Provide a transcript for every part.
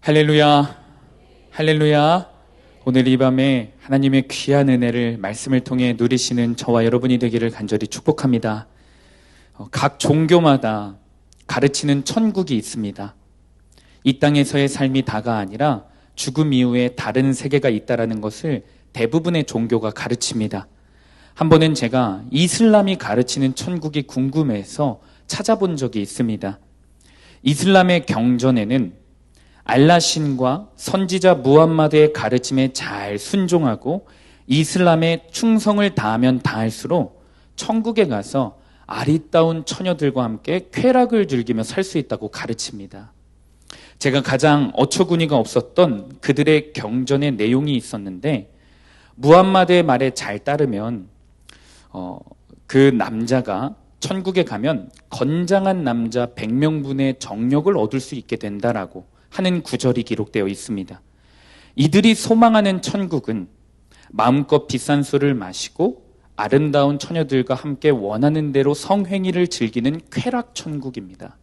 할렐루야, 할렐루야. 오늘 이 밤에 하나님의 귀한 은혜를 말씀을 통해 누리시는 저와 여러분이 되기를 간절히 축복합니다. 각 종교마다 가르치는 천국이 있습니다. 이 땅에서의 삶이 다가 아니라 죽음 이후에 다른 세계가 있다는 것을 대부분의 종교가 가르칩니다. 한 번은 제가 이슬람이 가르치는 천국이 궁금해서 찾아본 적이 있습니다. 이슬람의 경전에는 알라 신과 선지자 무함마드의 가르침에 잘 순종하고 이슬람에 충성을 다하면 다할수록 천국에 가서 아리따운 처녀들과 함께 쾌락을 즐기며 살 수 있다고 가르칩니다. 제가 가장 어처구니가 없었던 그들의 경전의 내용이 있었는데, 무함마드의 말에 잘 따르면 그 남자가 천국에 가면 건장한 남자 100명분의 정력을 얻을 수 있게 된다라고 하는 구절이 기록되어 있습니다. 이들이 소망하는 천국은 마음껏 비싼 술을 마시고 아름다운 처녀들과 함께 원하는 대로 성행위를 즐기는 쾌락 천국입니다.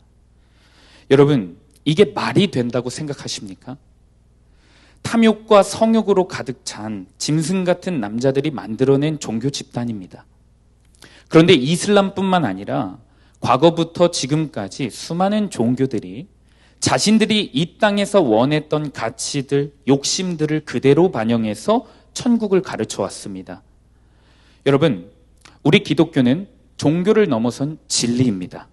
여러분, 이게 말이 된다고 생각하십니까? 탐욕과 성욕으로 가득 찬 짐승 같은 남자들이 만들어낸 종교 집단입니다. 그런데 이슬람뿐만 아니라 과거부터 지금까지 수많은 종교들이 자신들이 이 땅에서 원했던 가치들, 욕심들을 그대로 반영해서 천국을 가르쳐 왔습니다. 여러분, 우리 기독교는 종교를 넘어선 진리입니다.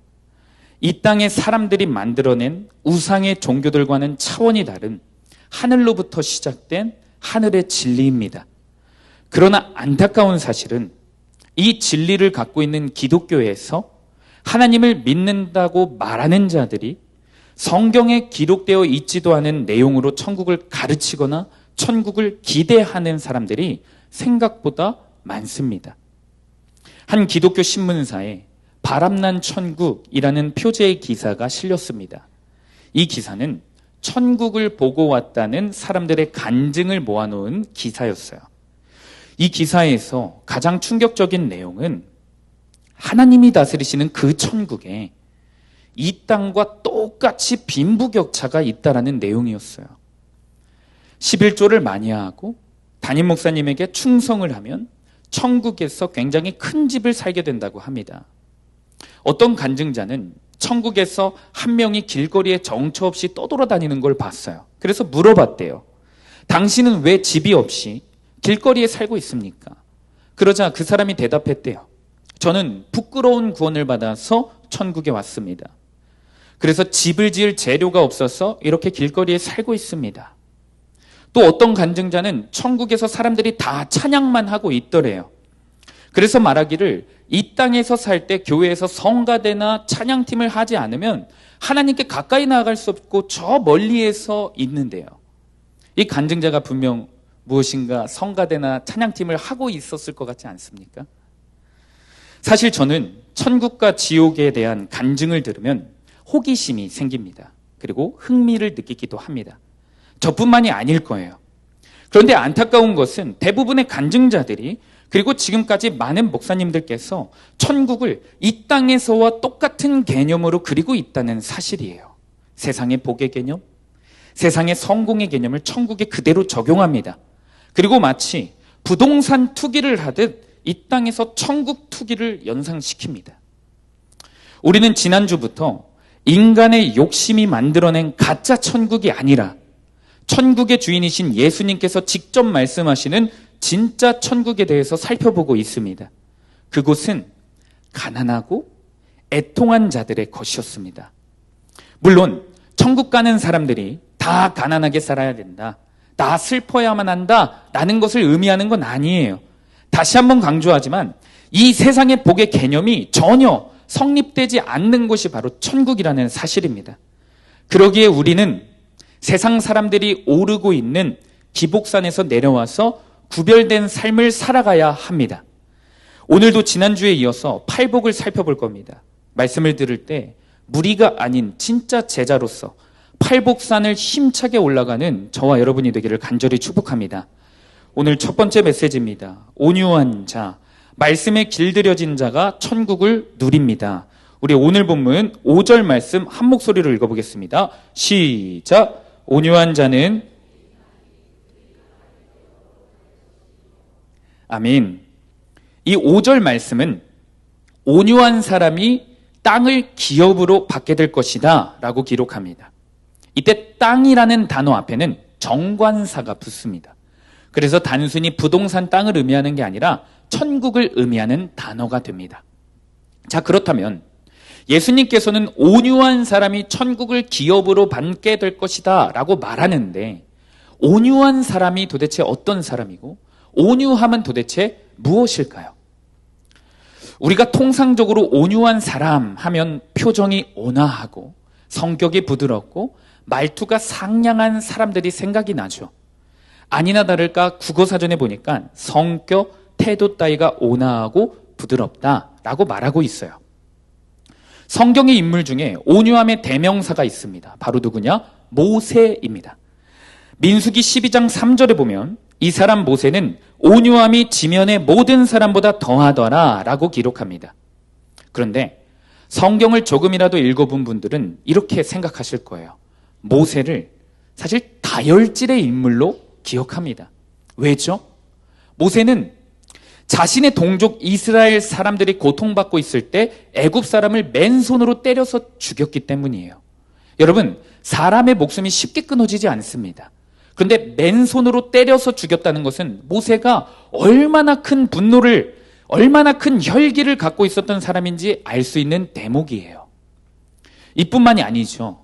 이 땅의 사람들이 만들어낸 우상의 종교들과는 차원이 다른 하늘로부터 시작된 하늘의 진리입니다. 그러나 안타까운 사실은 이 진리를 갖고 있는 기독교에서 하나님을 믿는다고 말하는 자들이 성경에 기록되어 있지도 않은 내용으로 천국을 가르치거나 천국을 기대하는 사람들이 생각보다 많습니다. 한 기독교 신문사에 바람난 천국이라는 표제의 기사가 실렸습니다. 이 기사는 천국을 보고 왔다는 사람들의 간증을 모아놓은 기사였어요. 이 기사에서 가장 충격적인 내용은 하나님이 다스리시는 그 천국에 이 땅과 똑같이 빈부격차가 있다라는 내용이었어요. 11조를 많이 하고 담임 목사님에게 충성을 하면 천국에서 굉장히 큰 집을 살게 된다고 합니다. 어떤 간증자는 천국에서 한 명이 길거리에 정처 없이 떠돌아다니는 걸 봤어요. 그래서 물어봤대요. 당신은 왜 집이 없이 길거리에 살고 있습니까? 그러자 그 사람이 대답했대요. 저는 부끄러운 구원을 받아서 천국에 왔습니다. 그래서 집을 지을 재료가 없어서 이렇게 길거리에 살고 있습니다. 또 어떤 간증자는 천국에서 사람들이 다 찬양만 하고 있더래요. 그래서 말하기를 이 땅에서 살 때 교회에서 성가대나 찬양팀을 하지 않으면 하나님께 가까이 나아갈 수 없고 저 멀리에서 있는데요. 이 간증자가 분명 무엇인가 성가대나 찬양팀을 하고 있었을 것 같지 않습니까? 사실 저는 천국과 지옥에 대한 간증을 들으면 호기심이 생깁니다. 그리고 흥미를 느끼기도 합니다. 저뿐만이 아닐 거예요. 그런데 안타까운 것은 대부분의 간증자들이 그리고 지금까지 많은 목사님들께서 천국을 이 땅에서와 똑같은 개념으로 그리고 있다는 사실이에요. 세상의 복의 개념, 세상의 성공의 개념을 천국에 그대로 적용합니다. 그리고 마치 부동산 투기를 하듯 이 땅에서 천국 투기를 연상시킵니다. 우리는 지난주부터 인간의 욕심이 만들어낸 가짜 천국이 아니라 천국의 주인이신 예수님께서 직접 말씀하시는 진짜 천국에 대해서 살펴보고 있습니다. 그곳은 가난하고 애통한 자들의 것이었습니다. 물론 천국 가는 사람들이 다 가난하게 살아야 된다, 다 슬퍼야만 한다 라는 것을 의미하는 건 아니에요. 다시 한번 강조하지만 이 세상의 복의 개념이 전혀 성립되지 않는 곳이 바로 천국이라는 사실입니다. 그러기에 우리는 세상 사람들이 오르고 있는 기복산에서 내려와서 구별된 삶을 살아가야 합니다. 오늘도 지난주에 이어서 팔복을 살펴볼 겁니다. 말씀을 들을 때 무리가 아닌 진짜 제자로서 팔복산을 힘차게 올라가는 저와 여러분이 되기를 간절히 축복합니다. 오늘 첫 번째 메시지입니다. 온유한 자, 말씀에 길들여진 자가 천국을 누립니다. 우리 오늘 본문 5절 말씀 한 목소리로 읽어보겠습니다. 시작! 온유한 자는 아멘. 이 5절 말씀은 온유한 사람이 땅을 기업으로 받게 될 것이다 라고 기록합니다. 이때 땅이라는 단어 앞에는 정관사가 붙습니다. 그래서 단순히 부동산 땅을 의미하는 게 아니라 천국을 의미하는 단어가 됩니다. 자, 그렇다면 예수님께서는 온유한 사람이 천국을 기업으로 받게 될 것이다 라고 말하는데, 온유한 사람이 도대체 어떤 사람이고 온유함은 도대체 무엇일까요? 우리가 통상적으로 온유한 사람 하면 표정이 온화하고 성격이 부드럽고 말투가 상냥한 사람들이 생각이 나죠. 아니나 다를까 국어사전에 보니까 성격, 태도 따위가 온화하고 부드럽다라고 말하고 있어요. 성경의 인물 중에 온유함의 대명사가 있습니다. 바로 누구냐? 모세입니다. 민수기 12장 3절에 보면 이 사람 모세는 온유함이 지면의 모든 사람보다 더하더라 라고 기록합니다. 그런데 성경을 조금이라도 읽어본 분들은 이렇게 생각하실 거예요. 모세를 사실 다혈질의 인물로 기억합니다. 왜죠? 모세는 자신의 동족 이스라엘 사람들이 고통받고 있을 때 애굽 사람을 맨손으로 때려서 죽였기 때문이에요. 여러분, 사람의 목숨이 쉽게 끊어지지 않습니다. 그런데 맨손으로 때려서 죽였다는 것은 모세가 얼마나 큰 분노를, 얼마나 큰 혈기를 갖고 있었던 사람인지 알 수 있는 대목이에요. 이뿐만이 아니죠.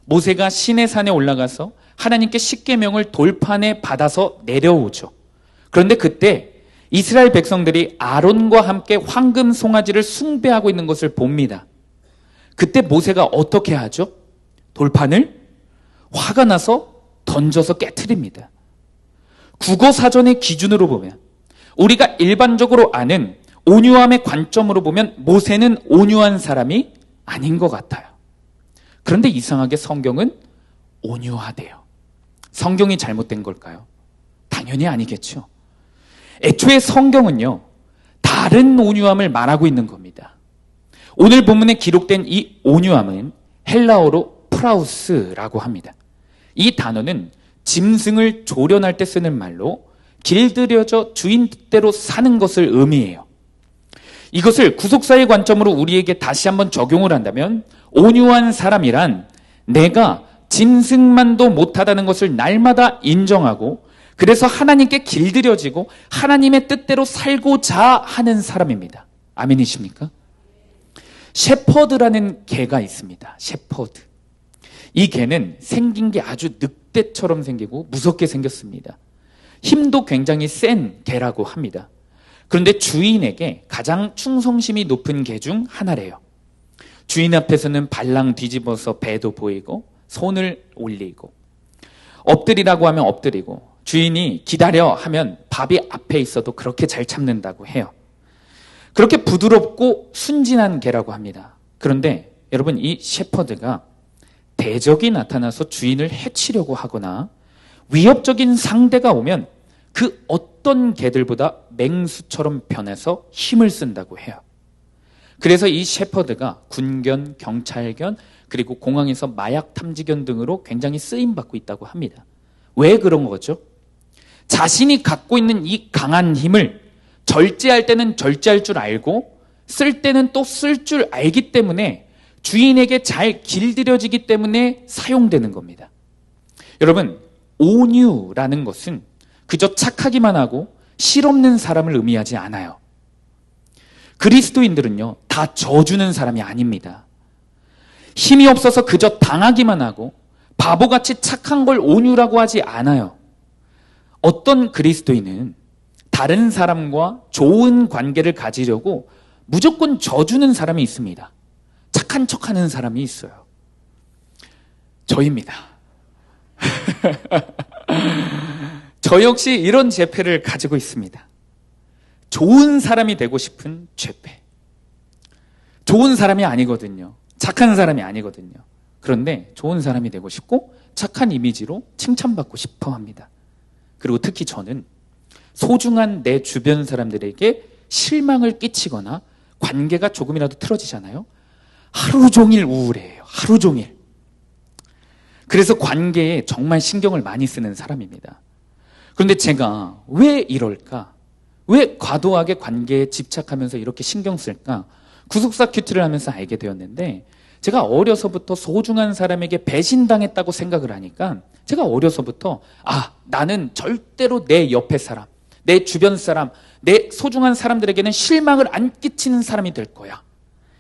모세가 시내산에 올라가서 하나님께 십계명을 돌판에 받아서 내려오죠. 그런데 그때 이스라엘 백성들이 아론과 함께 황금 송아지를 숭배하고 있는 것을 봅니다. 그때 모세가 어떻게 하죠? 돌판을 화가 나서 던져서 깨트립니다. 국어사전의 기준으로 보면, 우리가 일반적으로 아는 온유함의 관점으로 보면 모세는 온유한 사람이 아닌 것 같아요. 그런데 이상하게 성경은 온유하대요. 성경이 잘못된 걸까요? 당연히 아니겠죠. 애초에 성경은요, 다른 온유함을 말하고 있는 겁니다. 오늘 본문에 기록된 이 온유함은 헬라어로 프라우스라고 합니다. 이 단어는 짐승을 조련할 때 쓰는 말로 길들여져 주인 뜻대로 사는 것을 의미해요. 이것을 구속사의 관점으로 우리에게 다시 한번 적용을 한다면, 온유한 사람이란 내가 짐승만도 못하다는 것을 날마다 인정하고 그래서 하나님께 길들여지고 하나님의 뜻대로 살고자 하는 사람입니다. 아멘이십니까? 셰퍼드라는 개가 있습니다. 셰퍼드. 이 개는 생긴 게 아주 늑대처럼 생기고 무섭게 생겼습니다. 힘도 굉장히 센 개라고 합니다. 그런데 주인에게 가장 충성심이 높은 개 중 하나래요. 주인 앞에서는 발랑 뒤집어서 배도 보이고 손을 올리고, 엎드리라고 하면 엎드리고, 주인이 기다려 하면 밥이 앞에 있어도 그렇게 잘 참는다고 해요. 그렇게 부드럽고 순진한 개라고 합니다. 그런데 여러분, 이 셰퍼드가 대적이 나타나서 주인을 해치려고 하거나 위협적인 상대가 오면 그 어떤 개들보다 맹수처럼 변해서 힘을 쓴다고 해요. 그래서 이 셰퍼드가 군견, 경찰견, 그리고 공항에서 마약 탐지견 등으로 굉장히 쓰임받고 있다고 합니다. 왜 그런 거죠? 자신이 갖고 있는 이 강한 힘을 절제할 때는 절제할 줄 알고 쓸 때는 또 쓸 줄 알기 때문에 주인에게 잘 길들여지기 때문에 사용되는 겁니다. 여러분, 온유라는 것은 그저 착하기만 하고 실없는 사람을 의미하지 않아요. 그리스도인들은요, 다 져주는 사람이 아닙니다. 힘이 없어서 그저 당하기만 하고 바보같이 착한 걸 온유라고 하지 않아요. 어떤 그리스도인은 다른 사람과 좋은 관계를 가지려고 무조건 져주는 사람이 있습니다. 착한 척하는 사람이 있어요. 저입니다. 저 역시 이런 죄패를 가지고 있습니다. 좋은 사람이 되고 싶은 죄패. 좋은 사람이 아니거든요. 착한 사람이 아니거든요. 그런데 좋은 사람이 되고 싶고 착한 이미지로 칭찬받고 싶어 합니다. 그리고 특히 저는 소중한 내 주변 사람들에게 실망을 끼치거나 관계가 조금이라도 틀어지잖아요. 하루 종일 우울해요. 하루 종일. 그래서 관계에 정말 신경을 많이 쓰는 사람입니다. 그런데 제가 왜 이럴까? 왜 과도하게 관계에 집착하면서 이렇게 신경 쓸까? 구속사 큐티를 하면서 알게 되었는데, 제가 어려서부터 소중한 사람에게 배신당했다고 생각을 하니까 제가 어려서부터 나는 절대로 내 옆에 사람, 내 주변 사람, 내 소중한 사람들에게는 실망을 안 끼치는 사람이 될 거야.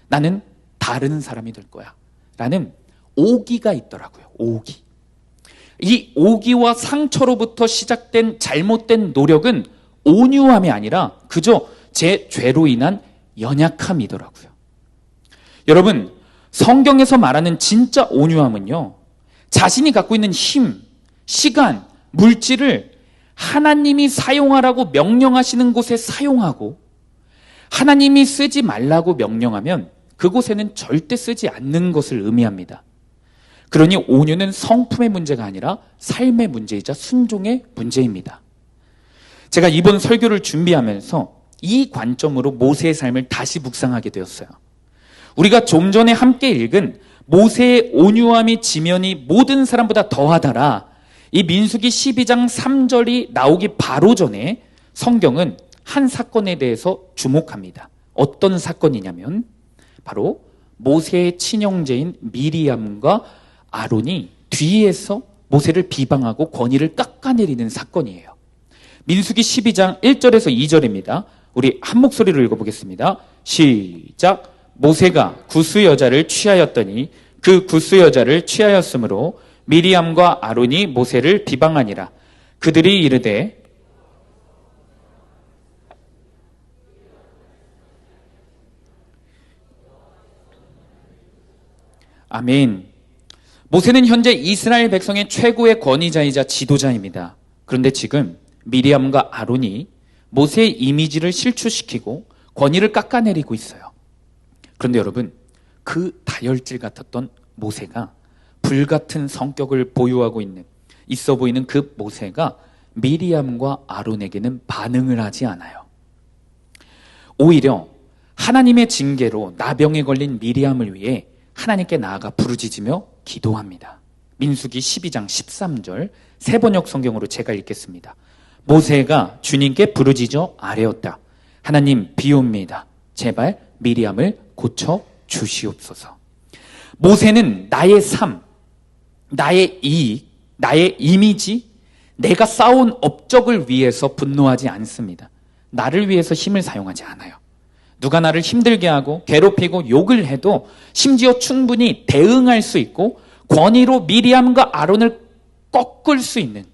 나는 다른 사람이 될 거야. 라는 오기가 있더라고요. 오기. 이 오기와 상처로부터 시작된 잘못된 노력은 온유함이 아니라 그저 제 죄로 인한 연약함이더라고요. 여러분, 성경에서 말하는 진짜 온유함은요, 자신이 갖고 있는 힘, 시간, 물질을 하나님이 사용하라고 명령하시는 곳에 사용하고, 하나님이 쓰지 말라고 명령하면 그곳에는 절대 쓰지 않는 것을 의미합니다. 그러니 온유는 성품의 문제가 아니라 삶의 문제이자 순종의 문제입니다. 제가 이번 설교를 준비하면서 이 관점으로 모세의 삶을 다시 묵상하게 되었어요. 우리가 좀 전에 함께 읽은 모세의 온유함이 지면이 모든 사람보다 더하더라, 이 민수기 12장 3절이 나오기 바로 전에 성경은 한 사건에 대해서 주목합니다. 어떤 사건이냐면 바로 모세의 친형제인 미리암과 아론이 뒤에서 모세를 비방하고 권위를 깎아내리는 사건이에요. 민수기 12장 1절에서 2절입니다. 우리 한 목소리로 읽어보겠습니다. 시작. 모세가 구스 여자를 취하였더니 그 구스 여자를 취하였으므로 미리암과 아론이 모세를 비방하니라. 그들이 이르되 아멘. 모세는 현재 이스라엘 백성의 최고의 권위자이자 지도자입니다. 그런데 지금 미리암과 아론이 모세의 이미지를 실추시키고 권위를 깎아내리고 있어요. 그런데 여러분, 그 다혈질 같았던 모세가, 불같은 성격을 보유하고 있어 보이는 그 모세가 미리암과 아론에게는 반응을 하지 않아요. 오히려 하나님의 징계로 나병에 걸린 미리암을 위해 하나님께 나아가 부르짖으며 기도합니다. 민수기 12장 13절 세번역 성경으로 제가 읽겠습니다. 모세가 주님께 부르짖어 아뢰었다. 하나님, 비옵니다. 제발 미리암을 고쳐 주시옵소서. 모세는 나의 삶, 나의 이익, 나의 이미지, 내가 쌓아온 업적을 위해서 분노하지 않습니다. 나를 위해서 힘을 사용하지 않아요. 누가 나를 힘들게 하고 괴롭히고 욕을 해도 심지어 충분히 대응할 수 있고 권위로 미리암과 아론을 꺾을 수 있는,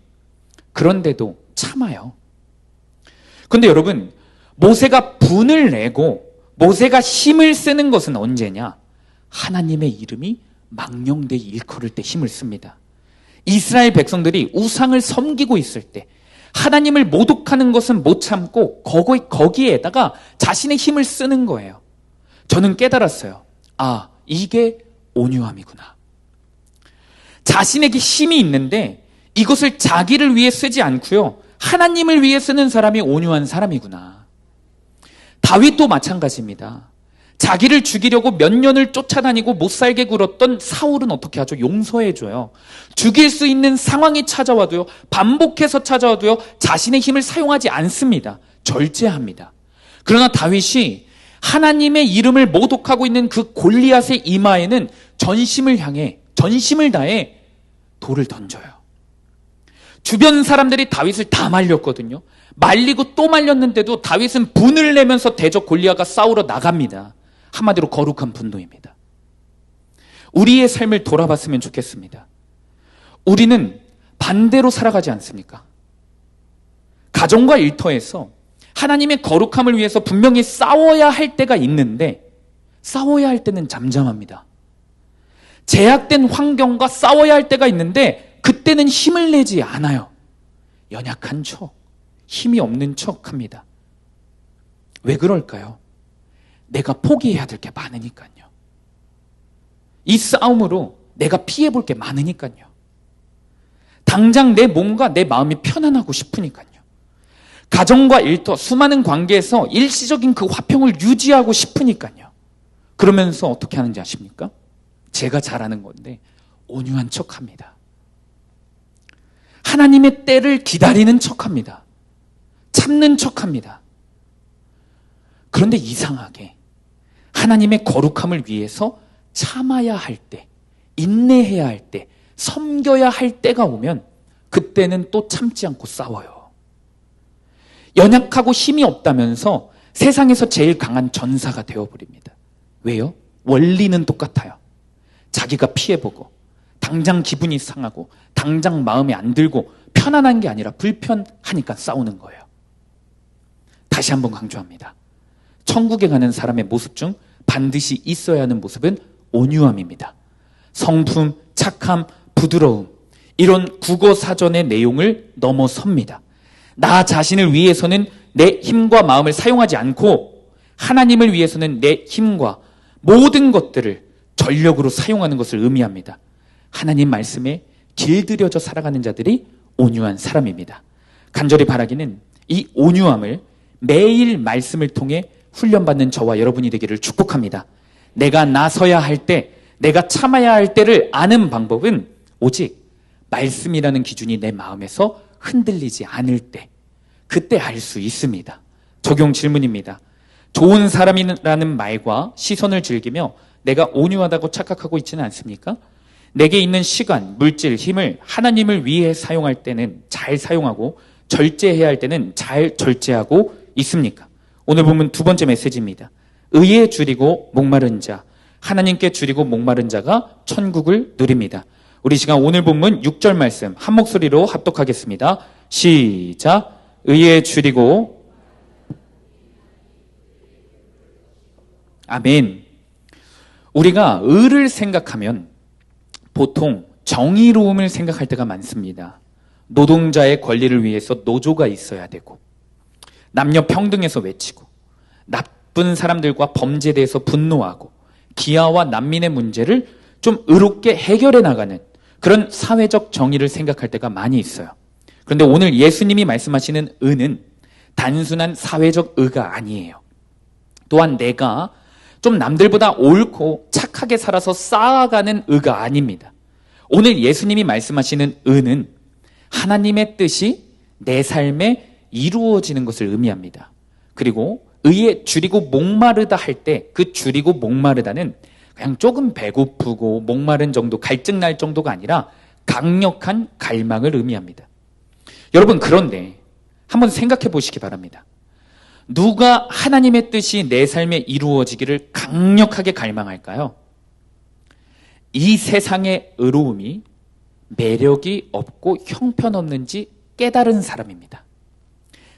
그런데도 참아요. 그런데 여러분, 모세가 분을 내고 모세가 힘을 쓰는 것은 언제냐? 하나님의 이름이 망령되이 일컬을 때 힘을 씁니다. 이스라엘 백성들이 우상을 섬기고 있을 때 하나님을 모독하는 것은 못 참고 거기에다가 자신의 힘을 쓰는 거예요. 저는 깨달았어요. 이게 온유함이구나. 자신에게 힘이 있는데 이것을 자기를 위해 쓰지 않고요, 하나님을 위해 쓰는 사람이 온유한 사람이구나. 다윗도 마찬가지입니다. 자기를 죽이려고 몇 년을 쫓아다니고 못살게 굴었던 사울은 어떻게 하죠? 용서해줘요. 죽일 수 있는 상황이 찾아와도요, 반복해서 찾아와도요, 자신의 힘을 사용하지 않습니다. 절제합니다. 그러나 다윗이 하나님의 이름을 모독하고 있는 그 골리앗의 이마에는 전심을 다해 돌을 던져요. 주변 사람들이 다윗을 다 말렸거든요. 말리고 또 말렸는데도 다윗은 분을 내면서 대적 골리앗과 싸우러 나갑니다. 한마디로 거룩한 분노입니다. 우리의 삶을 돌아봤으면 좋겠습니다. 우리는 반대로 살아가지 않습니까? 가정과 일터에서 하나님의 거룩함을 위해서 분명히 싸워야 할 때가 있는데 싸워야 할 때는 잠잠합니다. 제약된 환경과 싸워야 할 때가 있는데 그때는 힘을 내지 않아요. 연약한 척, 힘이 없는 척 합니다. 왜 그럴까요? 내가 포기해야 될 게 많으니까요. 이 싸움으로 내가 피해볼 게 많으니까요. 당장 내 몸과 내 마음이 편안하고 싶으니까요. 가정과 일터, 수많은 관계에서 일시적인 그 화평을 유지하고 싶으니까요. 그러면서 어떻게 하는지 아십니까? 제가 잘하는 건데 온유한 척합니다. 하나님의 때를 기다리는 척합니다. 참는 척합니다. 그런데 이상하게 하나님의 거룩함을 위해서 참아야 할 때, 인내해야 할 때, 섬겨야 할 때가 오면 그때는 또 참지 않고 싸워요. 연약하고 힘이 없다면서 세상에서 제일 강한 전사가 되어버립니다. 왜요? 원리는 똑같아요. 자기가 피해보고 당장 기분이 상하고 당장 마음에 안 들고 편안한 게 아니라 불편하니까 싸우는 거예요. 다시 한번 강조합니다. 천국에 가는 사람의 모습 중 반드시 있어야 하는 모습은 온유함입니다. 성품, 착함, 부드러움, 이런 국어 사전의 내용을 넘어섭니다. 나 자신을 위해서는 내 힘과 마음을 사용하지 않고 하나님을 위해서는 내 힘과 모든 것들을 전력으로 사용하는 것을 의미합니다. 하나님 말씀에 길들여져 살아가는 자들이 온유한 사람입니다. 간절히 바라기는 이 온유함을 매일 말씀을 통해 훈련받는 저와 여러분이 되기를 축복합니다. 내가 나서야 할 때, 내가 참아야 할 때를 아는 방법은 오직 말씀이라는 기준이 내 마음에서 흔들리지 않을 때, 그때 알 수 있습니다. 적용 질문입니다. 좋은 사람이라는 말과 시선을 즐기며 내가 온유하다고 착각하고 있지는 않습니까? 내게 있는 시간, 물질, 힘을 하나님을 위해 사용할 때는 잘 사용하고 절제해야 할 때는 잘 절제하고 있습니까? 오늘 보면 두 번째 메시지입니다. 의에 줄이고 목마른 자, 하나님께 줄이고 목마른 자가 천국을 누립니다. 우리 시간 오늘 본문 6절 말씀 한 목소리로 합독하겠습니다. 시작. 의에 줄이고. 아멘. 우리가 의를 생각하면 보통 정의로움을 생각할 때가 많습니다. 노동자의 권리를 위해서 노조가 있어야 되고, 남녀 평등에서 외치고, 나쁜 사람들과 범죄에 대해서 분노하고, 기아와 난민의 문제를 좀 의롭게 해결해 나가는 그런 사회적 정의를 생각할 때가 많이 있어요. 그런데 오늘 예수님이 말씀하시는 의는 단순한 사회적 의가 아니에요. 또한 내가 좀 남들보다 옳고 착하게 살아서 쌓아가는 의가 아닙니다. 오늘 예수님이 말씀하시는 의는 하나님의 뜻이 내 삶에 이루어지는 것을 의미합니다. 그리고 의에 줄이고 목마르다 할 때 그 줄이고 목마르다는 그냥 조금 배고프고 목마른 정도, 갈증 날 정도가 아니라 강력한 갈망을 의미합니다. 여러분, 그런데 한번 생각해 보시기 바랍니다. 누가 하나님의 뜻이 내 삶에 이루어지기를 강력하게 갈망할까요? 이 세상의 의로움이 매력이 없고 형편없는지 깨달은 사람입니다.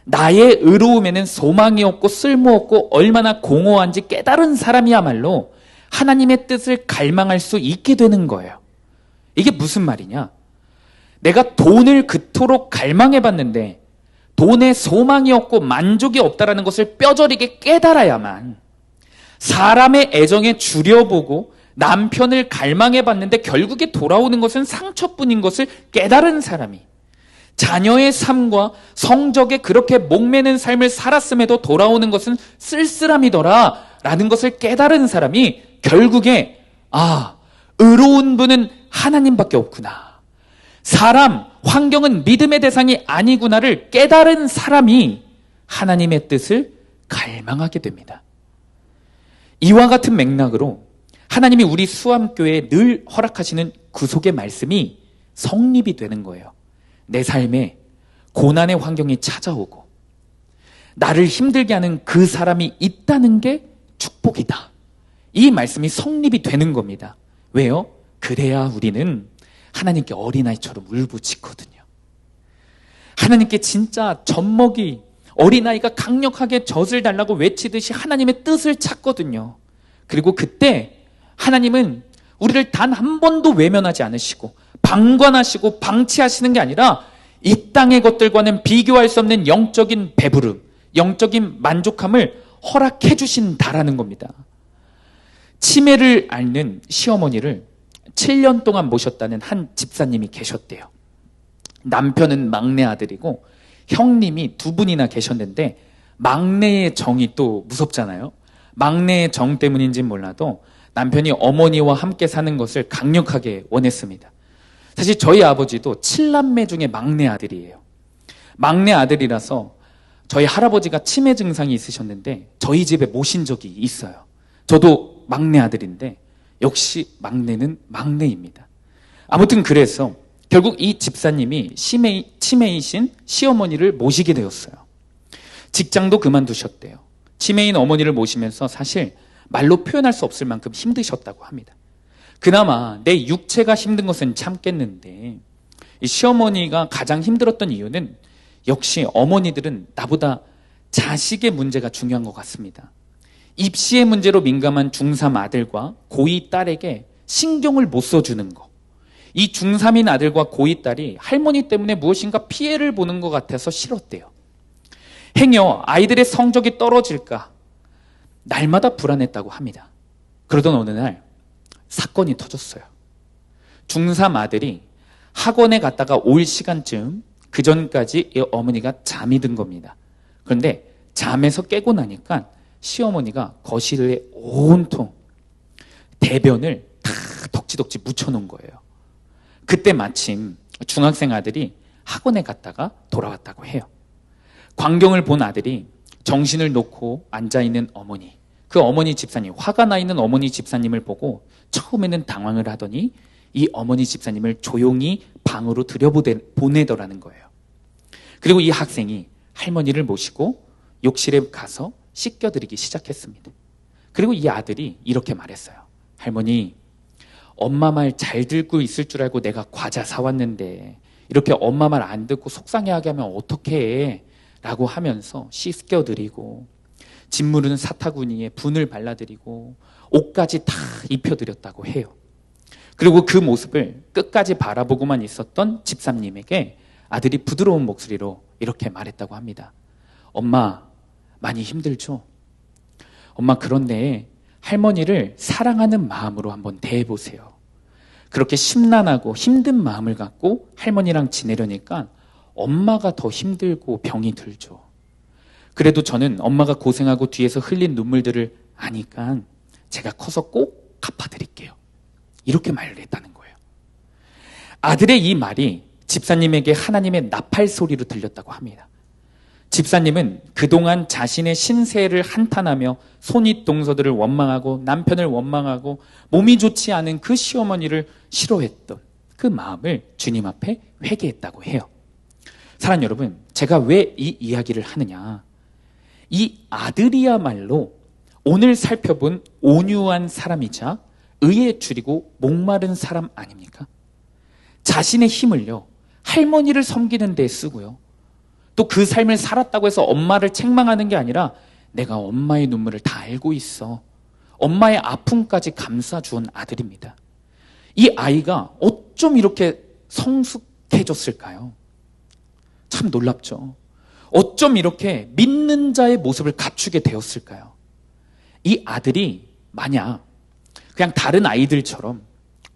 나의 의로움에는 소망이 없고 쓸모없고 얼마나 공허한지 깨달은 사람이야말로 하나님의 뜻을 갈망할 수 있게 되는 거예요. 이게 무슨 말이냐? 내가 돈을 그토록 갈망해봤는데 돈에 소망이 없고 만족이 없다라는 것을 뼈저리게 깨달아야만, 사람의 애정에 줄여보고 남편을 갈망해봤는데 결국에 돌아오는 것은 상처뿐인 것을 깨달은 사람이, 자녀의 삶과 성적에 그렇게 목매는 삶을 살았음에도 돌아오는 것은 쓸쓸함이더라 라는 것을 깨달은 사람이 결국에 의로운 분은 하나님밖에 없구나, 사람, 환경은 믿음의 대상이 아니구나를 깨달은 사람이 하나님의 뜻을 갈망하게 됩니다. 이와 같은 맥락으로 하나님이 우리 수암교회에 늘 허락하시는 구속의 말씀이 성립이 되는 거예요. 내 삶에 고난의 환경이 찾아오고 나를 힘들게 하는 그 사람이 있다는 게 축복이다. 이 말씀이 성립이 되는 겁니다. 왜요? 그래야 우리는 하나님께 어린아이처럼 울부짖거든요. 하나님께 진짜 젖먹이 어린아이가 강력하게 젖을 달라고 외치듯이 하나님의 뜻을 찾거든요. 그리고 그때 하나님은 우리를 단 한 번도 외면하지 않으시고 방관하시고 방치하시는 게 아니라 이 땅의 것들과는 비교할 수 없는 영적인 배부름, 영적인 만족함을 허락해 주신다라는 겁니다. 치매를 앓는 시어머니를 7년 동안 모셨다는 한 집사님이 계셨대요. 남편은 막내 아들이고 형님이 두 분이나 계셨는데 막내의 정이 또 무섭잖아요. 막내의 정 때문인지는 몰라도 남편이 어머니와 함께 사는 것을 강력하게 원했습니다. 사실 저희 아버지도 7남매 중에 막내 아들이에요. 막내 아들이라서 저희 할아버지가 치매 증상이 있으셨는데 저희 집에 모신 적이 있어요. 저도 막내 아들인데 역시 막내는 막내입니다. 아무튼 그래서 결국 이 집사님이 치매이신 시어머니를 모시게 되었어요. 직장도 그만두셨대요. 치매인 어머니를 모시면서 사실 말로 표현할 수 없을 만큼 힘드셨다고 합니다. 그나마 내 육체가 힘든 것은 참겠는데 이 시어머니가 가장 힘들었던 이유는 역시 어머니들은 나보다 자식의 문제가 중요한 것 같습니다. 입시의 문제로 민감한 중3 아들과 고2 딸에게 신경을 못 써주는 거. 이 중3인 아들과 고2 딸이 할머니 때문에 무엇인가 피해를 보는 것 같아서 싫었대요. 행여 아이들의 성적이 떨어질까 날마다 불안했다고 합니다. 그러던 어느 날 사건이 터졌어요. 중3 아들이 학원에 갔다가 올 시간쯤 그 전까지 이 어머니가 잠이 든 겁니다. 그런데 잠에서 깨고 나니까 시어머니가 거실에 온통 대변을 다 덕지덕지 묻혀놓은 거예요. 그때 마침 중학생 아들이 학원에 갔다가 돌아왔다고 해요. 광경을 본 아들이 정신을 놓고 앉아있는 어머니, 그 어머니 집사님, 화가 나 있는 어머니 집사님을 보고 처음에는 당황을 하더니 이 어머니 집사님을 조용히 방으로 들여보내더라는 거예요. 그리고 이 학생이 할머니를 모시고 욕실에 가서 씻겨드리기 시작했습니다. 그리고 이 아들이 이렇게 말했어요. 할머니, 엄마 말 잘 듣고 있을 줄 알고 내가 과자 사왔는데 이렇게 엄마 말 안 듣고 속상해하게 하면 어떡해? 라고 하면서 씻겨드리고 짓무르는 사타구니에 분을 발라드리고 옷까지 다 입혀드렸다고 해요. 그리고 그 모습을 끝까지 바라보고만 있었던 집사님에게 아들이 부드러운 목소리로 이렇게 말했다고 합니다. 엄마, 많이 힘들죠? 엄마, 그런데 할머니를 사랑하는 마음으로 한번 대해보세요. 그렇게 심란하고 힘든 마음을 갖고 할머니랑 지내려니까 엄마가 더 힘들고 병이 들죠. 그래도 저는 엄마가 고생하고 뒤에서 흘린 눈물들을 아니까 제가 커서 꼭 갚아드릴게요. 이렇게 말을 했다는 거예요. 아들의 이 말이 집사님에게 하나님의 나팔 소리로 들렸다고 합니다. 집사님은 그동안 자신의 신세를 한탄하며 손윗동서들을 원망하고 남편을 원망하고 몸이 좋지 않은 그 시어머니를 싫어했던 그 마음을 주님 앞에 회개했다고 해요. 사랑하는 여러분, 제가 왜 이 이야기를 하느냐? 이 아들이야말로 오늘 살펴본 온유한 사람이자 의에 줄이고 목마른 사람 아닙니까? 자신의 힘을요, 할머니를 섬기는 데 쓰고요. 또 그 삶을 살았다고 해서 엄마를 책망하는 게 아니라 내가 엄마의 눈물을 다 알고 있어. 엄마의 아픔까지 감싸주온 아들입니다. 이 아이가 어쩜 이렇게 성숙해졌을까요? 참 놀랍죠. 어쩜 이렇게 믿는 자의 모습을 갖추게 되었을까요? 이 아들이 만약 그냥 다른 아이들처럼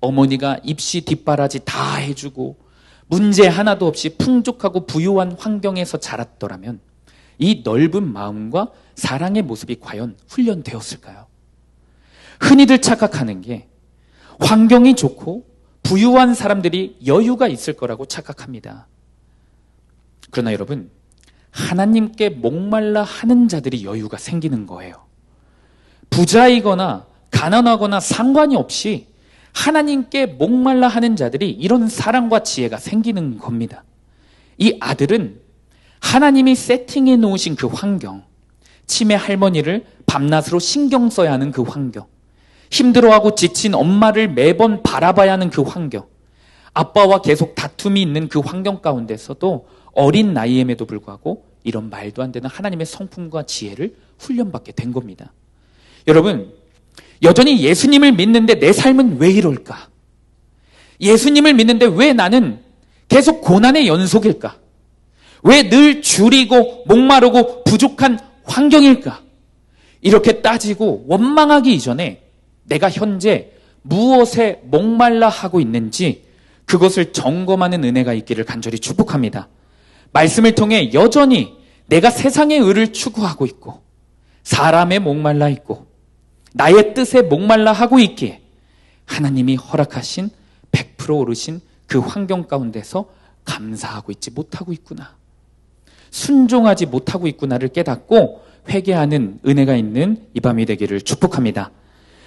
어머니가 입시 뒷바라지 다 해주고 문제 하나도 없이 풍족하고 부유한 환경에서 자랐더라면 이 넓은 마음과 사랑의 모습이 과연 훈련되었을까요? 흔히들 착각하는 게 환경이 좋고 부유한 사람들이 여유가 있을 거라고 착각합니다. 그러나 여러분, 하나님께 목말라 하는 자들이 여유가 생기는 거예요. 부자이거나 가난하거나 상관이 없이 하나님께 목말라 하는 자들이 이런 사랑과 지혜가 생기는 겁니다. 이 아들은 하나님이 세팅해 놓으신 그 환경, 치매 할머니를 밤낮으로 신경 써야 하는 그 환경, 힘들어하고 지친 엄마를 매번 바라봐야 하는 그 환경, 아빠와 계속 다툼이 있는 그 환경 가운데서도 어린 나이임에도 불구하고 이런 말도 안 되는 하나님의 성품과 지혜를 훈련받게 된 겁니다. 여러분, 여전히 예수님을 믿는데 내 삶은 왜 이럴까? 예수님을 믿는데 왜 나는 계속 고난의 연속일까? 왜 늘 줄이고 목마르고 부족한 환경일까? 이렇게 따지고 원망하기 이전에 내가 현재 무엇에 목말라 하고 있는지 그것을 점검하는 은혜가 있기를 간절히 축복합니다. 말씀을 통해 여전히 내가 세상의 의를 추구하고 있고 사람의 목말라 있고 나의 뜻에 목말라 하고 있기에 하나님이 허락하신 100% 오르신 그 그 환경 가운데서 감사하고 있지 못하고 있구나, 순종하지 못하고 있구나를 깨닫고 회개하는 은혜가 있는 이 밤이 되기를 축복합니다.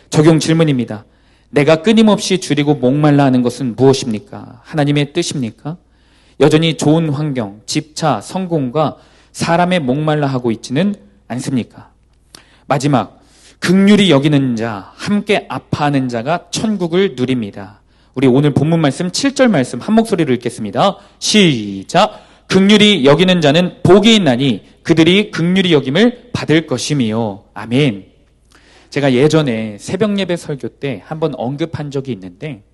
적용 질문입니다. 내가 끊임없이 줄이고 목말라 하는 것은 무엇입니까? 하나님의 뜻입니까? 여전히 좋은 환경, 집차, 성공과 사람의 목말라 하고 있지는 않습니까? 마지막, 긍휼히 여기는 자, 함께 아파하는 자가 천국을 누립니다. 우리 오늘 본문 말씀 7절 말씀 한 목소리로 읽겠습니다. 시작. 긍휼히 여기는 자는 복이 있나니 그들이 긍휼히 여김을 받을 것이미요. 아멘. 제가 예전에 새벽 예배 설교 때 한번 언급한 적이 있는데,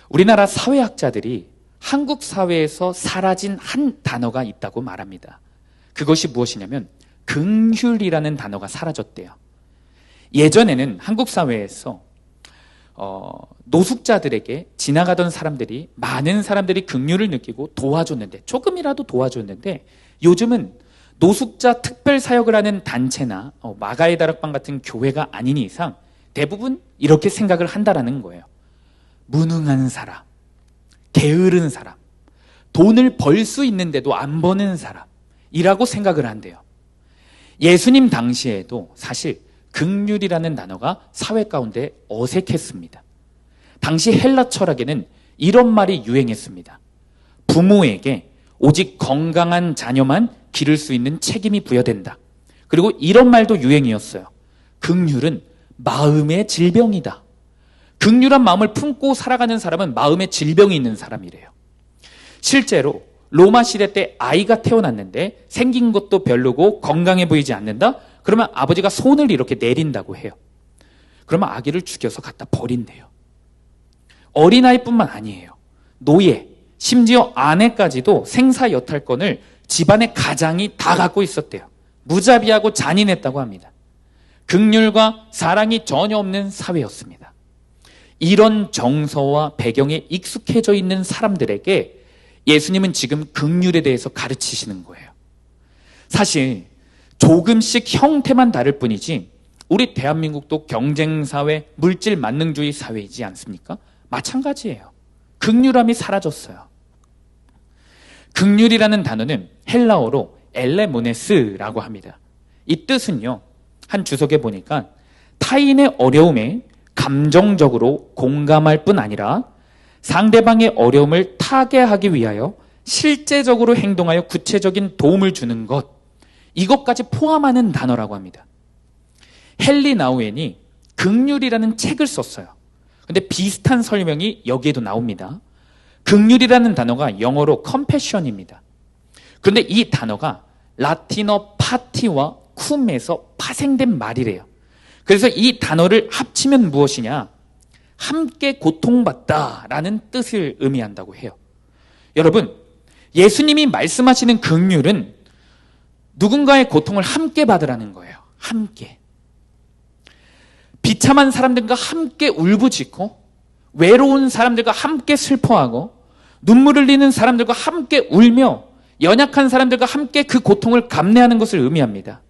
우리나라 사회학자들이 한국 사회에서 사라진 한 단어가 있다고 말합니다. 그것이 무엇이냐면 긍휼이라는 단어가 사라졌대요. 예전에는 한국 사회에서 노숙자들에게 지나가던 사람들이, 많은 사람들이 긍휼을 느끼고 도와줬는데, 조금이라도 도와줬는데, 요즘은 노숙자 특별 사역을 하는 단체나 마가의 다락방 같은 교회가 아닌 이상 대부분 이렇게 생각을 한다라는 거예요. 무능한 사람, 게으른 사람, 돈을 벌 수 있는데도 안 버는 사람이라고 생각을 한대요. 예수님 당시에도 사실 긍휼이라는 단어가 사회 가운데 어색했습니다. 당시 헬라 철학에는 이런 말이 유행했습니다. 부모에게 오직 건강한 자녀만 기를 수 있는 책임이 부여된다. 그리고 이런 말도 유행이었어요. 긍휼은 마음의 질병이다. 긍휼한 마음을 품고 살아가는 사람은 마음의 질병이 있는 사람이래요. 실제로 로마 시대 때 아이가 태어났는데 생긴 것도 별로고 건강해 보이지 않는다? 그러면 아버지가 손을 이렇게 내린다고 해요. 그러면 아기를 죽여서 갖다 버린대요. 어린아이뿐만 아니에요. 노예, 심지어 아내까지도 생사 여탈권을 집안의 가장이 다 갖고 있었대요. 무자비하고 잔인했다고 합니다. 긍휼과 사랑이 전혀 없는 사회였습니다. 이런 정서와 배경에 익숙해져 있는 사람들에게 예수님은 지금 긍휼에 대해서 가르치시는 거예요. 사실 조금씩 형태만 다를 뿐이지 우리 대한민국도 경쟁사회, 물질 만능주의 사회이지 않습니까? 마찬가지예요. 긍휼함이 사라졌어요. 긍휼이라는 단어는 헬라어로 엘레모네스라고 합니다. 이 뜻은요, 한 주석에 보니까 타인의 어려움에 감정적으로 공감할 뿐 아니라 상대방의 어려움을 타개하기 위하여 실제적으로 행동하여 구체적인 도움을 주는 것, 이것까지 포함하는 단어라고 합니다. 헨리 나우엔이 긍휼이라는 책을 썼어요. 근데 비슷한 설명이 여기에도 나옵니다. 긍휼이라는 단어가 영어로 compassion입니다. 그런데 이 단어가 라틴어 파티와 쿰에서 파생된 말이래요. 그래서 이 단어를 합치면 무엇이냐? 함께 고통받다라는 뜻을 의미한다고 해요. 여러분, 예수님이 말씀하시는 긍휼은 누군가의 고통을 함께 받으라는 거예요. 함께. 비참한 사람들과 함께 울부짖고, 외로운 사람들과 함께 슬퍼하고, 눈물 흘리는 사람들과 함께 울며, 연약한 사람들과 함께 그 고통을 감내하는 것을 의미합니다.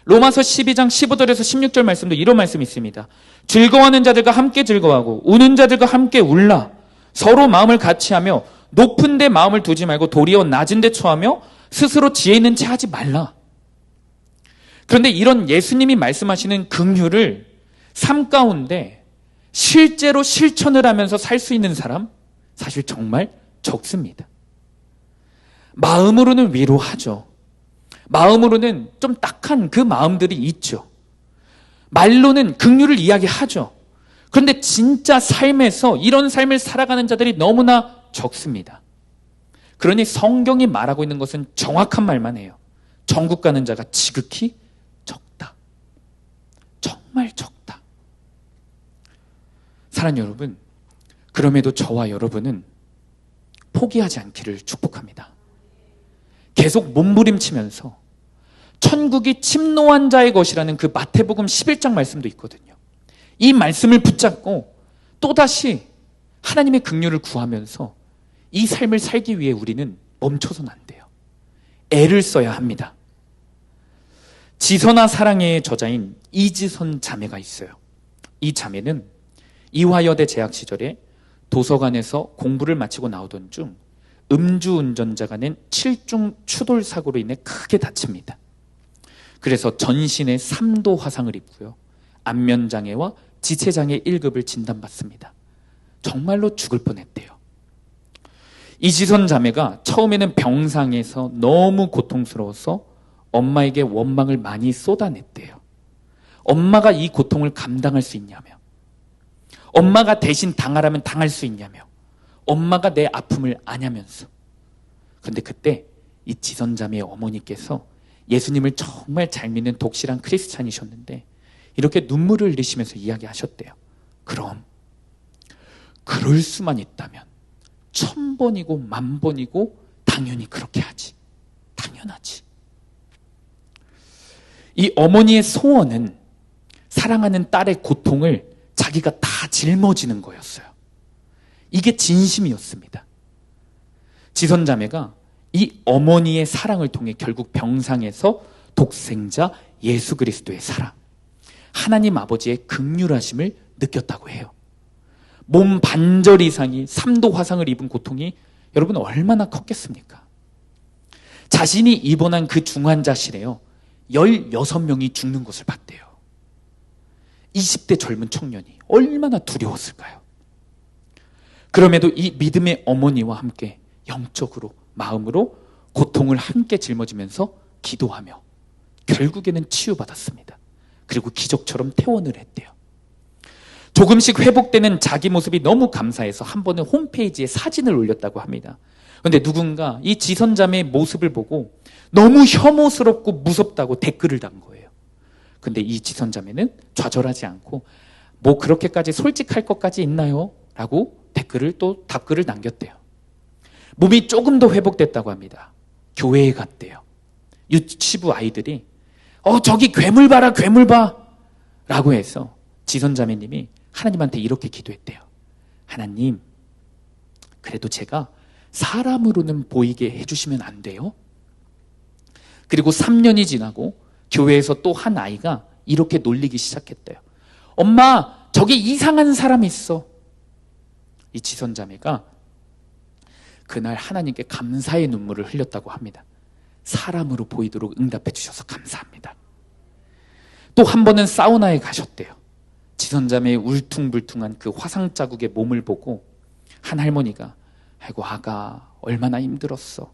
로마서 12장 15절에서 16절 말씀도 이런 말씀이 있습니다. 즐거워하는 자들과 함께 즐거워하고 우는 자들과 함께 울라. 서로 마음을 같이하며 높은 데 마음을 두지 말고 도리어 낮은 데 처하며 스스로 지혜 있는 채 하지 말라. 그런데 이런 예수님이 말씀하시는 긍휼을 삶 가운데 실제로 실천을 하면서 살 수 있는 사람 사실 정말 적습니다. 마음으로는 위로하죠. 마음으로는 좀 딱한 그 마음들이 있죠. 말로는 긍휼을 이야기하죠. 그런데 진짜 삶에서 이런 삶을 살아가는 자들이 너무나 적습니다. 그러니 성경이 말하고 있는 것은 정확한 말만 해요. 천국 가는 자가 지극히 적다. 정말 적다. 사랑하는 여러분, 그럼에도 저와 여러분은 포기하지 않기를 축복합니다. 계속 몸부림치면서 천국이 침노한 자의 것이라는 그 마태복음 11장 말씀도 있거든요. 이 말씀을 붙잡고 또다시 하나님의 긍휼을 구하면서 이 삶을 살기 위해 우리는 멈춰서는 안 돼요. 애를 써야 합니다. 지선아 사랑해의 저자인 이지선 자매가 있어요. 이 자매는 이화여대 재학 시절에 도서관에서 공부를 마치고 나오던 중 음주운전자가 낸 7중 추돌 사고로 인해 크게 다칩니다. 그래서 전신에 3도 화상을 입고요. 안면장애와 지체장애 1급을 진단받습니다. 정말로 죽을 뻔했대요. 이지선 자매가 처음에는 병상에서 너무 고통스러워서 엄마에게 원망을 많이 쏟아냈대요. 엄마가 이 고통을 감당할 수 있냐며, 엄마가 대신 당하라면 당할 수 있냐며, 엄마가 내 아픔을 아냐면서. 그런데 그때 이 지선 자매의 어머니께서 예수님을 정말 잘 믿는 독실한 크리스찬이셨는데 이렇게 눈물을 흘리시면서 이야기하셨대요. 그럼 그럴 수만 있다면 1000번이고 10,000번이고 당연히 그렇게 하지. 당연하지. 이 어머니의 소원은 사랑하는 딸의 고통을 자기가 다 짊어지는 거였어요. 이게 진심이었습니다. 지선자매가 이 어머니의 사랑을 통해 결국 병상에서 독생자 예수 그리스도의 사랑, 하나님 아버지의 긍휼하심을 느꼈다고 해요. 몸 반절 이상이 3도 화상을 입은 고통이 여러분 얼마나 컸겠습니까? 자신이 입원한 그 중환자실에요, 16명이 죽는 것을 봤대요. 20대 젊은 청년이 얼마나 두려웠을까요? 그럼에도 이 믿음의 어머니와 함께 영적으로, 마음으로 고통을 함께 짊어지면서 기도하며 결국에는 치유받았습니다. 그리고 기적처럼 퇴원을 했대요. 조금씩 회복되는 자기 모습이 너무 감사해서 한 번은 홈페이지에 사진을 올렸다고 합니다. 그런데 누군가 이 지선자매의 모습을 보고 너무 혐오스럽고 무섭다고 댓글을 단 거예요. 근데 이 지선자매는 좌절하지 않고 뭐 그렇게까지 솔직할 것까지 있나요? 라고 답글을 남겼대요. 몸이 조금 더 회복됐다고 합니다. 교회에 갔대요. 유치부 아이들이 저기 괴물 봐라, 괴물 봐 라고 해서 지선자매님이 하나님한테 이렇게 기도했대요. 하나님, 그래도 제가 사람으로는 보이게 해주시면 안 돼요? 그리고 3년이 지나고 교회에서 또 한 아이가 이렇게 놀리기 시작했대요. 엄마, 저기 이상한 사람이 있어. 이 지선자매가 그날 하나님께 감사의 눈물을 흘렸다고 합니다. 사람으로 보이도록 응답해 주셔서 감사합니다. 또 한 번은 사우나에 가셨대요. 지선자매의 울퉁불퉁한 그 화상 자국의 몸을 보고 한 할머니가 아이고 아가 얼마나 힘들었어.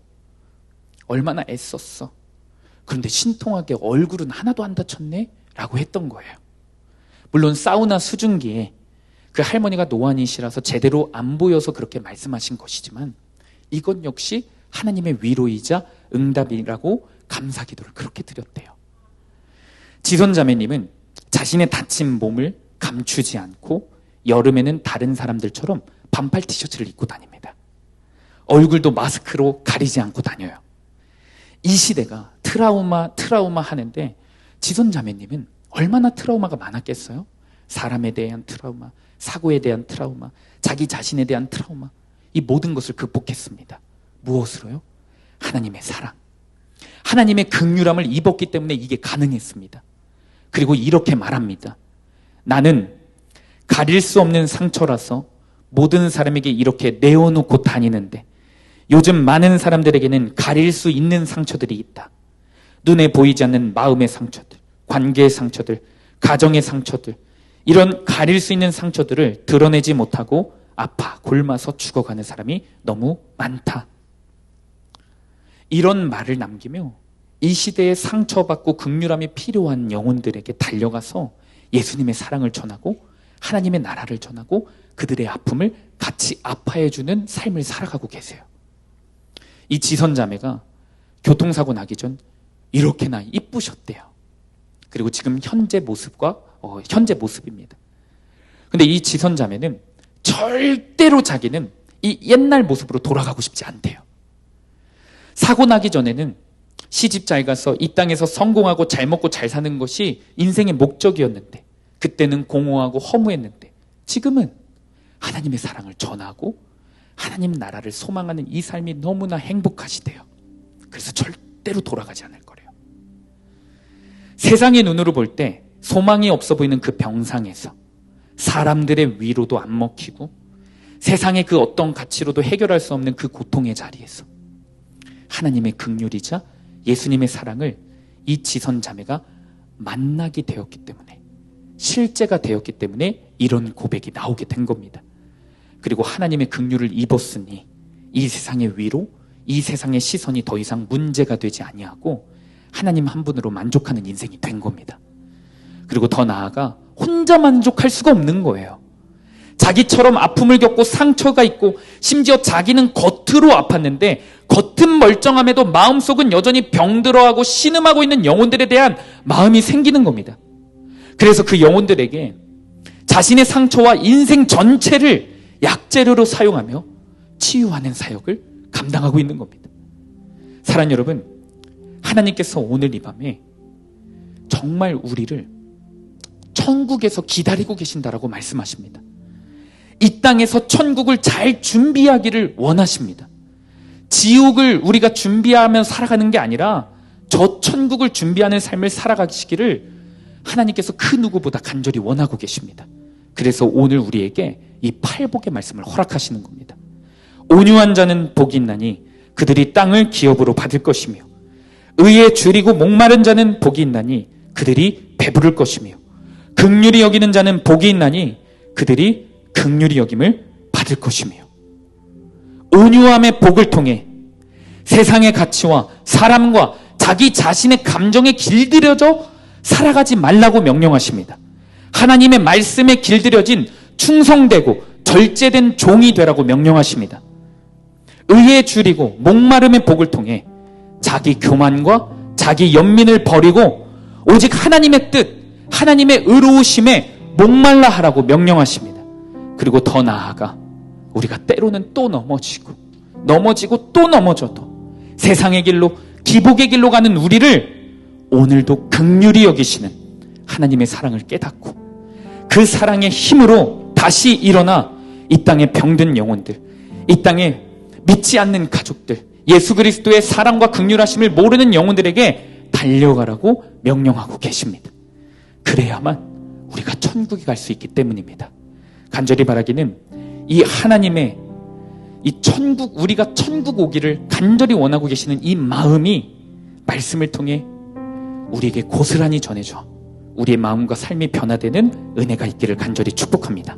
얼마나 애썼어. 그런데 신통하게 얼굴은 하나도 안 다쳤네? 라고 했던 거예요. 물론 사우나 수증기에 그 할머니가 노안이시라서 제대로 안 보여서 그렇게 말씀하신 것이지만 이건 역시 하나님의 위로이자 응답이라고 감사 기도를 그렇게 드렸대요. 지선자매님은 자신의 다친 몸을 감추지 않고 여름에는 다른 사람들처럼 반팔 티셔츠를 입고 다닙니다. 얼굴도 마스크로 가리지 않고 다녀요. 이 시대가 트라우마 하는데 지선자매님은 얼마나 트라우마가 많았겠어요? 사람에 대한 트라우마, 사고에 대한 트라우마, 자기 자신에 대한 트라우마, 이 모든 것을 극복했습니다. 무엇으로요? 하나님의 사랑, 하나님의 긍휼함을 입었기 때문에 이게 가능했습니다. 그리고 이렇게 말합니다. 나는 가릴 수 없는 상처라서 모든 사람에게 이렇게 내어놓고 다니는데 요즘 많은 사람들에게는 가릴 수 있는 상처들이 있다. 눈에 보이지 않는 마음의 상처들, 관계의 상처들, 가정의 상처들, 이런 가릴 수 있는 상처들을 드러내지 못하고 아파 굶어서 죽어가는 사람이 너무 많다. 이런 말을 남기며 이 시대에 상처받고 긍휼함이 필요한 영혼들에게 달려가서 예수님의 사랑을 전하고 하나님의 나라를 전하고 그들의 아픔을 같이 아파해주는 삶을 살아가고 계세요. 이 지선자매가 교통사고 나기 전 이렇게나 이쁘셨대요. 그리고 지금 현재 모습입니다. 근데 이 지선자매는 절대로 자기는 이 옛날 모습으로 돌아가고 싶지 않대요. 사고 나기 전에는 시집 잘 가서 이 땅에서 성공하고 잘 먹고 잘 사는 것이 인생의 목적이었는데, 그때는 공허하고 허무했는데 지금은 하나님의 사랑을 전하고 하나님 나라를 소망하는 이 삶이 너무나 행복하시대요. 그래서 절대로 돌아가지 않을 거래요. 세상의 눈으로 볼 때 소망이 없어 보이는 그 병상에서 사람들의 위로도 안 먹히고 세상의 그 어떤 가치로도 해결할 수 없는 그 고통의 자리에서 하나님의 긍휼이자 예수님의 사랑을 이 지선 자매가 만나게 되었기 때문에, 실제가 되었기 때문에 이런 고백이 나오게 된 겁니다. 그리고 하나님의 긍휼을 입었으니 이 세상의 위로, 이 세상의 시선이 더 이상 문제가 되지 아니하고 하나님 한 분으로 만족하는 인생이 된 겁니다. 그리고 더 나아가 혼자 만족할 수가 없는 거예요. 자기처럼 아픔을 겪고 상처가 있고 심지어 자기는 겉으로 아팠는데 겉은 멀쩡함에도 마음속은 여전히 병들어하고 신음하고 있는 영혼들에 대한 마음이 생기는 겁니다. 그래서 그 영혼들에게 자신의 상처와 인생 전체를 약재료로 사용하며 치유하는 사역을 감당하고 있는 겁니다. 사랑하는 여러분, 하나님께서 오늘 이 밤에 정말 우리를 천국에서 기다리고 계신다라고 말씀하십니다. 이 땅에서 천국을 잘 준비하기를 원하십니다. 지옥을 우리가 준비하며 살아가는 게 아니라 저 천국을 준비하는 삶을 살아가시기를 하나님께서 그 누구보다 간절히 원하고 계십니다. 그래서 오늘 우리에게 이 팔복의 말씀을 허락하시는 겁니다. 온유한 자는 복이 있나니 그들이 땅을 기업으로 받을 것이며, 의에 줄이고 목마른 자는 복이 있나니 그들이 배부를 것이며, 긍휼히 여기는 자는 복이 있나니 그들이 긍휼히 여김을 받을 것이며, 온유함의 복을 통해 세상의 가치와 사람과 자기 자신의 감정에 길들여져 살아가지 말라고 명령하십니다. 하나님의 말씀에 길들여진 충성되고 절제된 종이 되라고 명령하십니다. 의에 줄이고 목마름의 복을 통해 자기 교만과 자기 연민을 버리고 오직 하나님의 뜻, 하나님의 의로우심에 목말라 하라고 명령하십니다. 그리고 더 나아가 우리가 때로는 또 넘어지고 또 넘어져도 세상의 길로, 기복의 길로 가는 우리를 오늘도 긍휼히 여기시는 하나님의 사랑을 깨닫고 그 사랑의 힘으로 다시 일어나 이 땅에 병든 영혼들, 이 땅에 믿지 않는 가족들, 예수 그리스도의 사랑과 긍휼하심을 모르는 영혼들에게 달려가라고 명령하고 계십니다. 그래야만 우리가 천국에 갈 수 있기 때문입니다. 간절히 바라기는 이 하나님의 이 천국, 우리가 천국 오기를 간절히 원하고 계시는 이 마음이 말씀을 통해 우리에게 고스란히 전해져 우리의 마음과 삶이 변화되는 은혜가 있기를 간절히 축복합니다.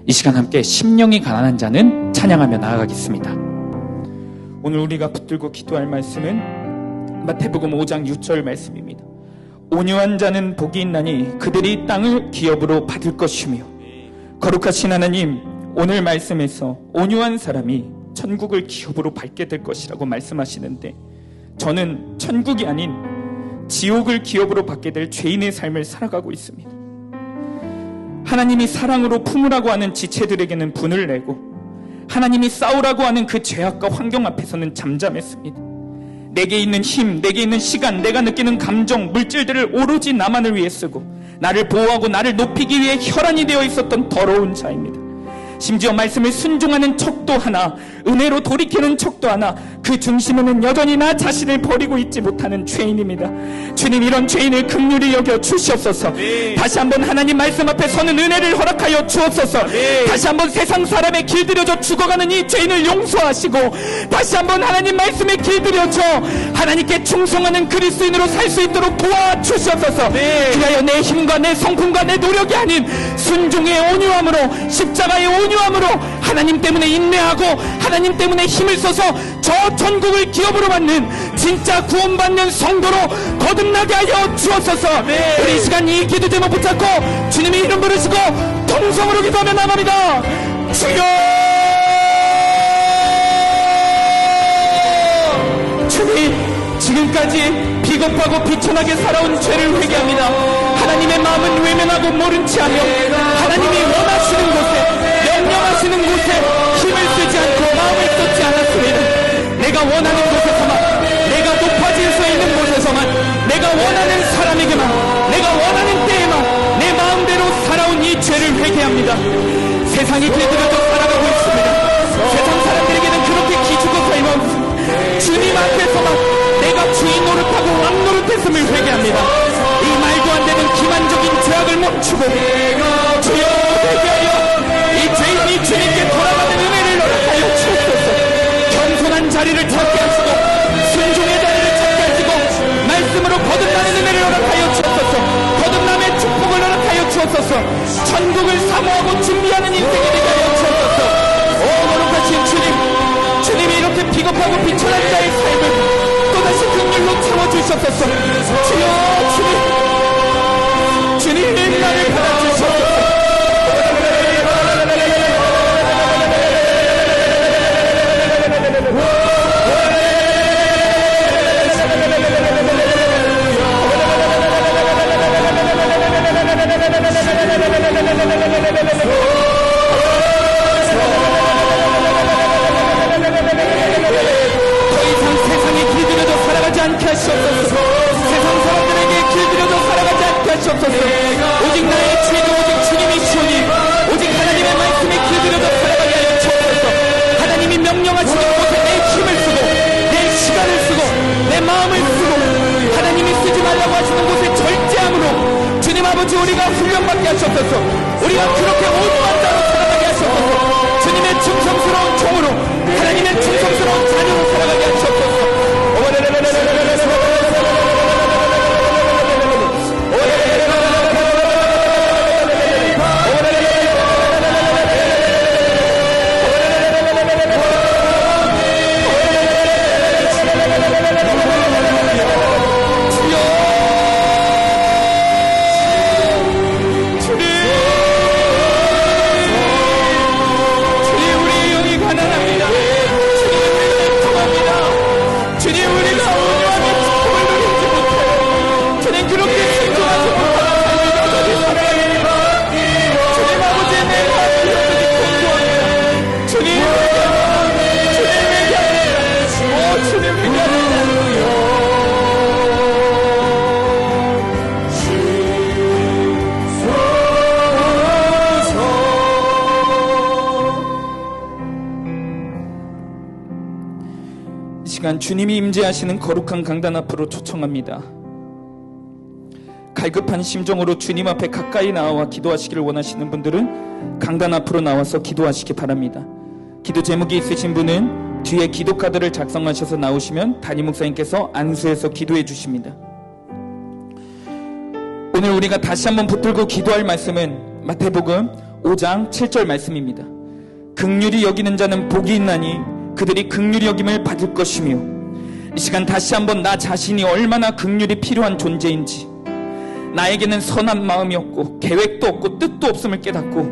이 시간 함께 심령이 가난한 자는 찬양하며 나아가겠습니다. 오늘 우리가 붙들고 기도할 말씀은 마태복음 5장 6절 말씀입니다. 온유한 자는 복이 있나니 그들이 땅을 기업으로 받을 것이며, 거룩하신 하나님, 오늘 말씀에서 온유한 사람이 천국을 기업으로 받게 될 것이라고 말씀하시는데, 저는 천국이 아닌 지옥을 기업으로 받게 될 죄인의 삶을 살아가고 있습니다. 하나님이 사랑으로 품으라고 하는 지체들에게는 분을 내고 하나님이 싸우라고 하는 그 죄악과 환경 앞에서는 잠잠했습니다. 내게 있는 힘, 내게 있는 시간, 내가 느끼는 감정, 물질들을 오로지 나만을 위해 쓰고 나를 보호하고 나를 높이기 위해 혈안이 되어 있었던 더러운 자입니다. 심지어 말씀을 순종하는 척도 하나, 은혜로 돌이키는 척도 하나, 그 중심에는 여전히 나 자신을 버리고 있지 못하는 죄인입니다. 주님, 이런 죄인을 긍휼히 여겨 주시옵소서. 다시 한번 하나님 말씀 앞에 서는 은혜를 허락하여 주옵소서. 다시 한번 세상 사람에 길들여져 죽어가는 이 죄인을 용서하시고, 다시 한번 하나님 말씀에 길들여져 하나님께 충성하는 그리스도인으로 살 수 있도록 도와주시옵소서. 그리하여 내 힘과 내 성품과 내 노력이 아닌 순종의 온유함으로, 십자가의 온유함으로 하나님 때문에 인내하고 하나님 때문에 힘을 써서 저 천국을 기업으로 받는 진짜 구원받는 성도로 거듭나게 하여 주옵소서. 우리 이 시간 이 기도 제목 붙잡고 주님의 이름 부르시고 통성으로 기도하며 나갑니다. 주여, 주님, 지금까지 비겁하고 비천하게 살아온 죄를 회개합니다. 하나님의 마음은 외면하고 모른 채 하며 하나님이 원하시는 곳에, 명령하시는 곳에 힘을 쓰지 않고 마음을 쏟지 않았습니다. 내가 원하는 곳에서만, 내가 높아질 수 있는 곳에서만, 내가 원하는 사람에게만, 내가 원하는 때에만 내 마음대로 살아온 이 죄를 회개합니다. 세상이 길들여져 살아가고 있습니다. 세상 사람들에게는 그렇게 기죽어 살고 없습니다. 주님 앞에서만 내가 주인 노릇하고 왕 노릇했음을 회개합니다. 이 말도 안 되는 기만적인 죄악을 멈추고 주여 회개하여 이 죄인이 주님께 돌아가고 자리를 찾게 하시고 순종의 자리를 찾게 하시고 말씀으로 거듭나는 은혜를 허락하여 주옵소서. 거듭남의 축복을 허락하여 주옵소서. 천국을 사모하고 준비하는 인생이 되게 하여 주옵소서. 오 거룩하신 주님, 주님이 이렇게 비겁하고 비천한 자의 삶을 또다시 긍휼로 채워주셨소서. 주여 주님 나를 받아주셨소서. 더 이상 세상에 길들여져 살아가지 않게 하시옵소서. 세상 사람들에게 길들여져 살아가지 않게 하시옵소서. 오직 나의 주인은 오직 주님이시오니 오직 하나님의 말씀에 길들여져 살아가게 하여 주옵소서. 하나님이 명령하시는 곳에 내 힘을 쓰고 내 시간을 쓰고 내 마음을 쓰고 하나님이 쓰지 말라고 하시는 곳에 절제함으로 주님 아버지 우리가 훈련받게 하시옵소서. 우리가 그렇게 온유한 자로 살아가게 하시옵소서. 주님의 충성스러운 종으로 하나님의 충성스러운 자녀로 살아가게 하시옵소서. 주님이 임재하시는 거룩한 강단 앞으로 초청합니다. 갈급한 심정으로 주님 앞에 가까이 나와 기도하시기를 원하시는 분들은 강단 앞으로 나와서 기도하시기 바랍니다. 기도 제목이 있으신 분은 뒤에 기도 카드를 작성하셔서 나오시면 담임 목사님께서 안수해서 기도해 주십니다. 오늘 우리가 다시 한번 붙들고 기도할 말씀은 마태복음 5장 7절 말씀입니다. 긍휼히 여기는 자는 복이 있나니 그들이 긍휼히 여김을 받을 것이며, 이 시간 다시 한번 나 자신이 얼마나 긍휼이 필요한 존재인지, 나에게는 선한 마음이 없고 계획도 없고 뜻도 없음을 깨닫고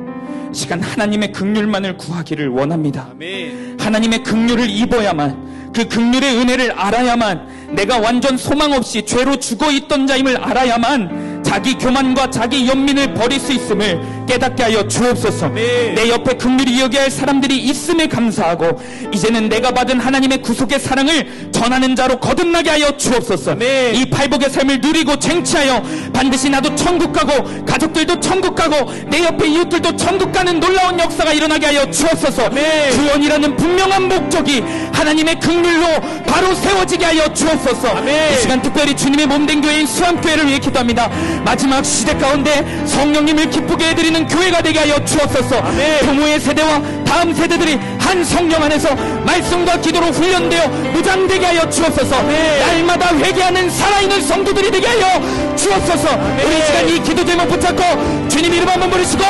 이 시간 하나님의 긍휼만을 구하기를 원합니다. 아멘. 하나님의 긍휼을 입어야만, 그 긍휼의 은혜를 알아야만, 내가 완전 소망 없이 죄로 죽어있던 자임을 알아야만 자기 교만과 자기 연민을 버릴 수 있음을 깨닫게 하여 주옵소서. 내 옆에 긍휼히 여겨야 할 사람들이 있음에 감사하고 이제는 내가 받은 하나님의 구속의 사랑을 전하는 자로 거듭나게 하여 주옵소서. 이 팔복의 삶을 누리고 쟁취하여 반드시 나도 천국 가고 가족들도 천국 가고 내 옆에 이웃들도 천국 가는 놀라운 역사가 일어나게 하여 주옵소서. 구원이라는 분명한 목적이 하나님의 긍휼로 바로 세워지게 하여 주옵소서. 이 시간 특별히 주님의 몸된 교회인 수암교회를 위해 기도합니다. 마지막 시대 가운데 성령님을 기쁘게 해드리는 교회가 되게 하여 주옵소서. 부모의 세대와 다음 세대들이 한 성령 안에서 말씀과 기도로 훈련되어 무장되게 하여 주옵소서. 날마다 회개하는 살아있는 성도들이 되게 하여 주옵소서. 우리 시간 이 기도 제목 붙잡고 주님 이름 한번 부르시고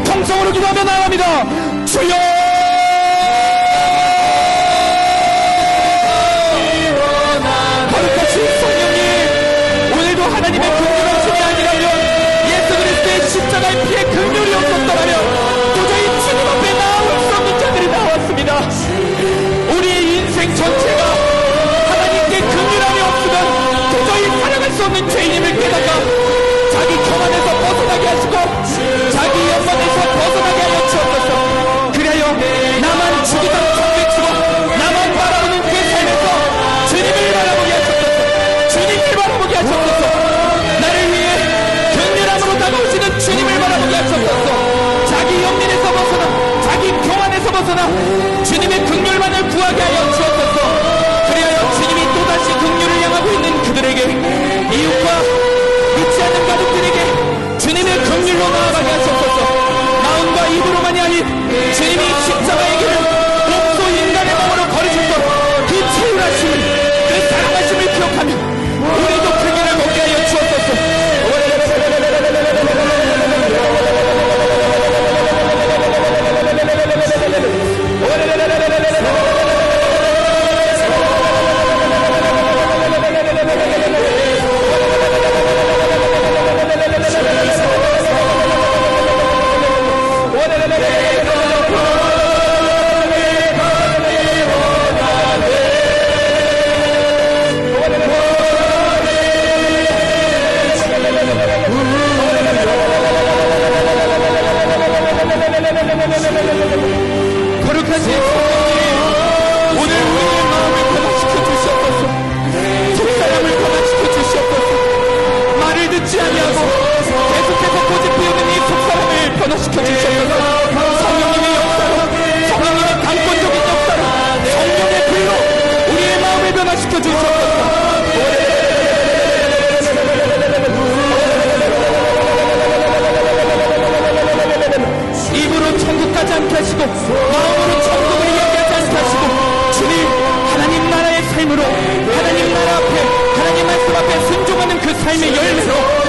통성으로 기도하며 나아갑니다. 주여 하나님의 긍휼하심이 아니라면, 예수 그리스도의 십자가의 피에 긍휼이 없었더라면 도저히 주님 앞에 나올 수 없는 자들이 나왔습니다. 우리의 인생 전체가 하나님께 긍휼함이 없으면 도저히 살아갈 수 없는 죄인임을 깨닫아 자기 교만에서 벗어나게 하시고 자기 연만에서 벗어나게 하여 주옵소서. 그래요 나만 죽이던 정죄치고 나만 바라보는 그 삶에서 주님을 바라보게 하셨소서. 주님을 바라보게 하셨소서. 다가오시는 주님을 바라보게 하셨소서. 자기 연민에서 벗어나 자기 교만에서 벗어나 주님의 긍휼만을 구하게 하여 주옵소서. 그리하여 주님이 또다시 긍휼을 향하고 있는 그들에게, 이웃과 믿지 않는 가족들에게 앞에 순종하는 그 삶의 열매로